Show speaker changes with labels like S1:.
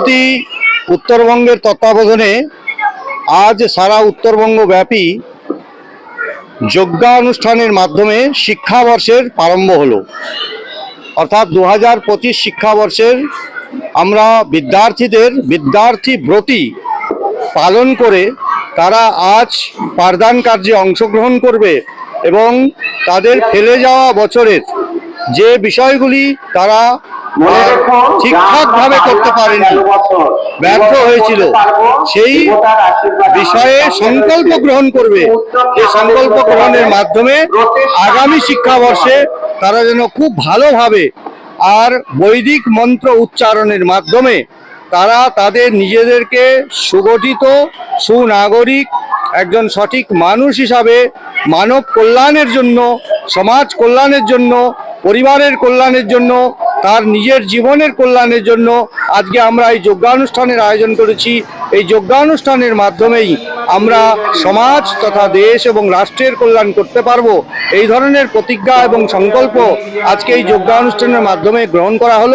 S1: ভারতী উত্তরবঙ্গের তত্ত্বাবধানে আজ সারা উত্তরবঙ্গ ব্যাপী যজ্ঞানুষ্ঠানের মাধ্যমে শিক্ষাবর্ষের প্রারম্ভ হলো। অর্থাৎ 2025 শিক্ষাবর্ষের আমরা বিদ্যার্থীদের বিদ্যার্থী ব্রতী পালন করে তারা আজ পাঠদান কার্যে অংশগ্রহণ করবে এবং তাদের ফেলে যাওয়া বছরের যে বিষয়গুলি তারা ঠিকঠাকভাবে করতে পারেনি, ব্যর্থ হয়েছিল, সেই বিষয়ে সংকল্প গ্রহণ করবে। এই সংকল্প গ্রহণের মাধ্যমে আগামী শিক্ষাবর্ষে তারা যেন খুব ভালোভাবে আর বৈদিক মন্ত্র উচ্চারণের মাধ্যমে তারা তাদের নিজেদেরকে সুগঠিত সুনাগরিক একজন সঠিক মানুষ হিসাবে মানব কল্যাণের জন্য, সমাজ কল্যাণের জন্য, পরিবারের কল্যাণের জন্য, তার নিজের জীবনের কল্যাণের জন্য আজকে আমরা এই যজ্ঞানুষ্ঠানের আয়োজন করেছি। এই যজ্ঞানুষ্ঠানের মাধ্যমেই আমরা সমাজ তথা দেশ এবং রাষ্ট্রের কল্যাণ করতে পারবো। এই ধরনের প্রতিজ্ঞা এবং সংকল্প আজকে এই যজ্ঞানুষ্ঠানের মাধ্যমে গ্রহণ করা হলো।